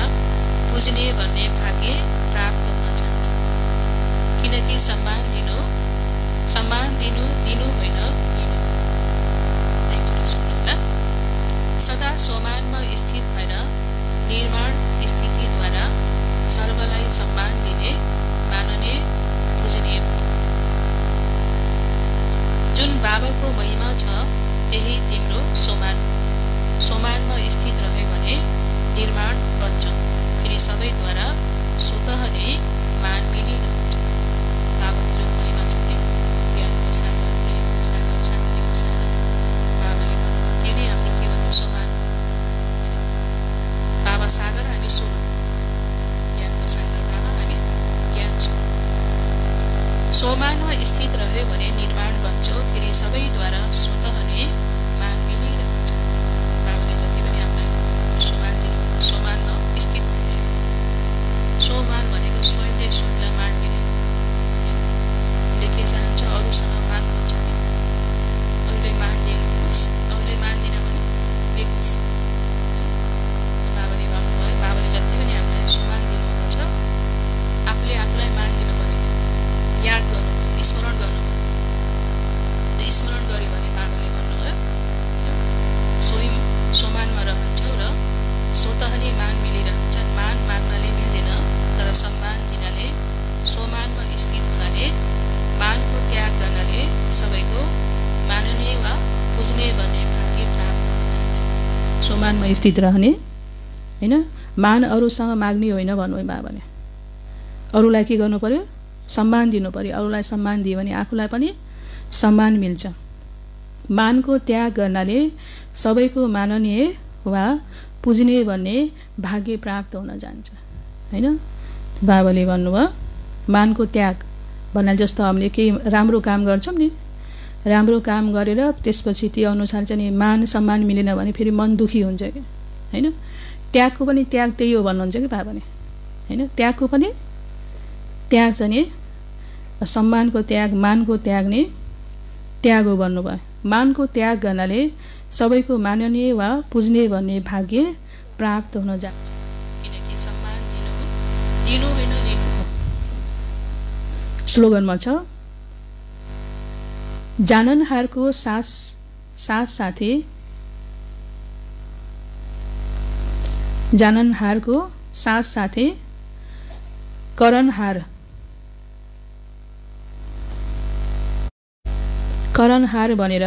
पूजनीय भन्ने भाग्य प्राप्त हुन जान्छ। किनकि सम्मान दिनु होइन, सदा सोमानमा स्थित भएर निर्माण स्थितिद्वारा सर्वलाई सम्मान दिने माननीय पूजनीय जुन बाबाको महिमा छ त्यही तिम्रो सोमानमा स्थित रह्यो भने निर्माण बन्छ। फेरि सबैद्वारा स्वतः नै मान मिलिरहन्छ। बाबाको जुन महिमा छ नि, ज्ञानको सागर, प्रेमको सागर, शान्तिको सागर, बाबाले भन्नुभयो त्यो नै हाम्रो के भन्छ सोमान। बाबा सागर, हामी सोल। ज्ञानको सागर बाबा, हामी ज्ञान सोल। सोमानमा स्थित रह्यो भने निर्माण बन्छ। फेरि सबैद्वारा स्वतः नै मान मिलिरहन्छ। बाबाले जति पनि हामीलाई सोमान दिनुभयो, सोमानमा स्थित हुने। सोमान भनेको स्वयंले स्वयंलाई मान दिने। उसले के चाहन्छ, अरूसँग मान भन्छ नि, अरूले मान दिनु खुस, अरूले मान दिन भने बेखुस। बाबाले भन्नुभयो, बाबाले जति पनि हामीलाई सोमान दिनुभएको छ, आफूले आफूलाई मान दिनु पर्यो, याद गर्नु, स्मरण गर्नु। स्मरण गर्यो भने बाबाले भन्नुभयो स्वयं सोमानमा रहन्छौ र स्वतः नै मान मिलिरहन्छ। मान माग्नाले मिल्दैन, तर सम्मान दिनाले, सोमानमा स्थित हुनाले, मानको त्याग गर्नाले सबैको माननीय वा पूजनीय भन्ने भाग्य प्राप्त हुन्छ। सोमानमा स्थित रहने होइन, मान अरूसँग माग्ने होइन भन्नुभयो बाबाले। अरूलाई के गर्नु पर्यो, सम्मान दिनु पर्यो। अरूलाई सम्मान दियो भने आफूलाई पनि सम्मान मिल्छ। मानको त्याग गर्नाले सबैको माननीय वा पूजनीय भन्ने भाग्य प्राप्त हुन जान्छ होइन। बाबाले भन्नुभयो मानको त्याग भन्नाले जस्तो हामीले केही राम्रो काम गर्छौँ नि, राम्रो काम गरेर त्यसपछि त्यो अनुसार चाहिँ मान सम्मान मिलेन भने फेरि मन दुखी हुन्छ कि होइन। त्यागको पनि त्याग त्यही हो भन्नुहुन्छ कि बाबाले होइन। त्यागको पनि त्याग चाहिँ सम्मानको त्याग, मानको त्याग नै त्याग हो भन्नुभयो। मानको त्याग गर्नाले सबैको माननीय वा पूजनीय भन्ने भाग्य प्राप्त हुन जान्छ। किनकि सम्मान दिनु होइन लिनु। स्लोगनमा छ, जाननहारको साथसाथै जाननहारको साथसाथै करणहार बनेर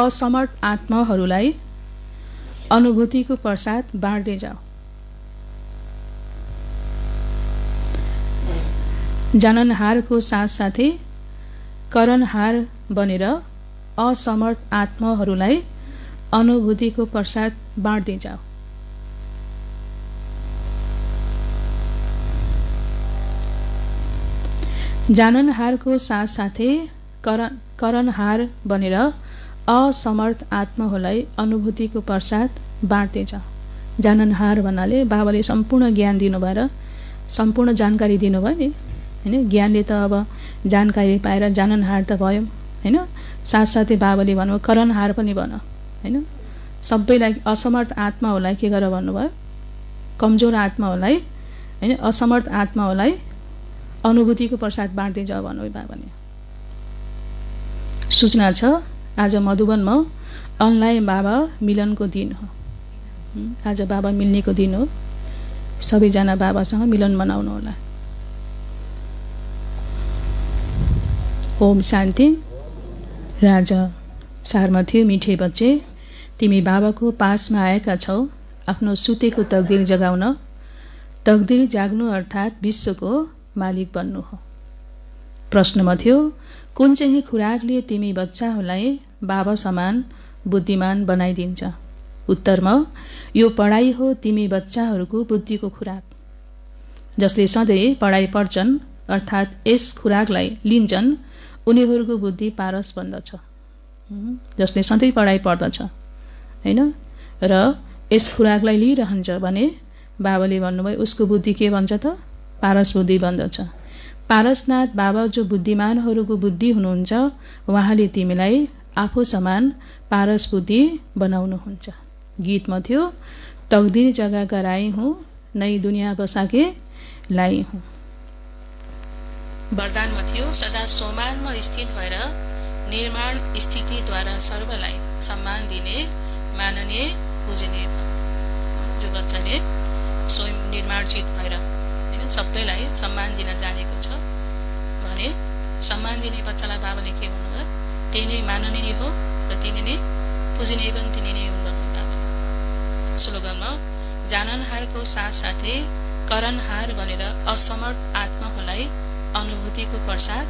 असमर्थ आत्माहरूलाई अनुभूतिको प्रसाद बाँड्दै जाऊ। जाननहारको साथसाथै करणहार बनेर असमर्थ आत्माहरूलाई अनुभूतिको प्रसाद बाँड्दै जाऊ। जाननहारको साथसाथै करणहार बनेर असमर्थ आत्माहरूलाई अनुभूतिको प्रसाद बाँड्दै जाऊ। जाननहार भन्नाले बाबाले सम्पूर्ण ज्ञान दिनुभयो र सम्पूर्ण जानकारी दिनुभयो नि हैन। ज्ञानले त अब जानकारी पाएर जाननहार त भयो हैन। साथसाथै बाबाले भन्नुभयो करणहार पनि भन हैन। सबैलाई असमर्थ आत्माहरूलाई के गरेर भन्नुभयो? कमजोर आत्माहरूलाई हैन, असमर्थ आत्माहरूलाई अनुभूतिको प्रसाद बाँड्दै जाऊ भन्नुभयो बाबाले। सूचना छ आज मधुवनमा अनलाइन बाबा मिलनको दिन हो। आज बाबा मिल्नेको दिन हो। सबैजना बाबासँग मिलन मनाउनु होला। ओम शान्ति। राजा सारमा थियो, मिठे बच्चे तिमी बाबाको पासमा आएका छौ आफ्नो सुतेको तकदिर जगाउन। तकदिर जाग्नु अर्थात् विश्वको मालिक बन्नु हो। प्रश्नमा थियो कुन चाहिँ खुराकले तिमी बच्चाहरूलाई बाबा समान बुद्धिमान बनाइदिन्छ? उत्तरमा यो पढाइ हो तिमी बच्चाहरूको बुद्धिको खुराक। जसले सधैँ पढाइ पढ्छन् अर्थात् यस खुराकलाई लिन्छन् उनीहरूको बुद्धि पारस बन्दछ। जसले सधैँ पढाइ पढ्दछ हैन र यस खुराकलाई लिइरहन्छ भने बाबाले भन्नुभयो उसको बुद्धि के बन्छ त? पारस बुद्धि बन्दछ। पारसनाथ बाबा जो बुद्धिमानहरूको बुद्धि हुनुहुन्छ उहाँले तिमीलाई आफू समान पारस बुद्धि बनाउनुहुन्छ। गीतमा थियो तकदिर जगा गराई हूँ नई दुनिया बसाके लाई हूँ। वरदानमा थियो सदा सोमानमा स्थित भएर निर्माण स्थितिद्वारा सर्वलाई सम्मान दिने माननीय बुझ्ने। जो बच्चाले स्वयं निर्माणचित भएर हैन सबैलाई सम्मान दिन जानेको छ भने सम्मान दिने बच्चालाई बाबाले के भन्नुभयो? त्यही नै माननीय हो र तिनी नै पूजनीय पनि तिनी नै हुन् भन्नु बाबा। स्लोगनमा जाननहारको साथसाथै करणहार बनेर असमर्थ आत्माहरूलाई अनुभूतिको प्रसाद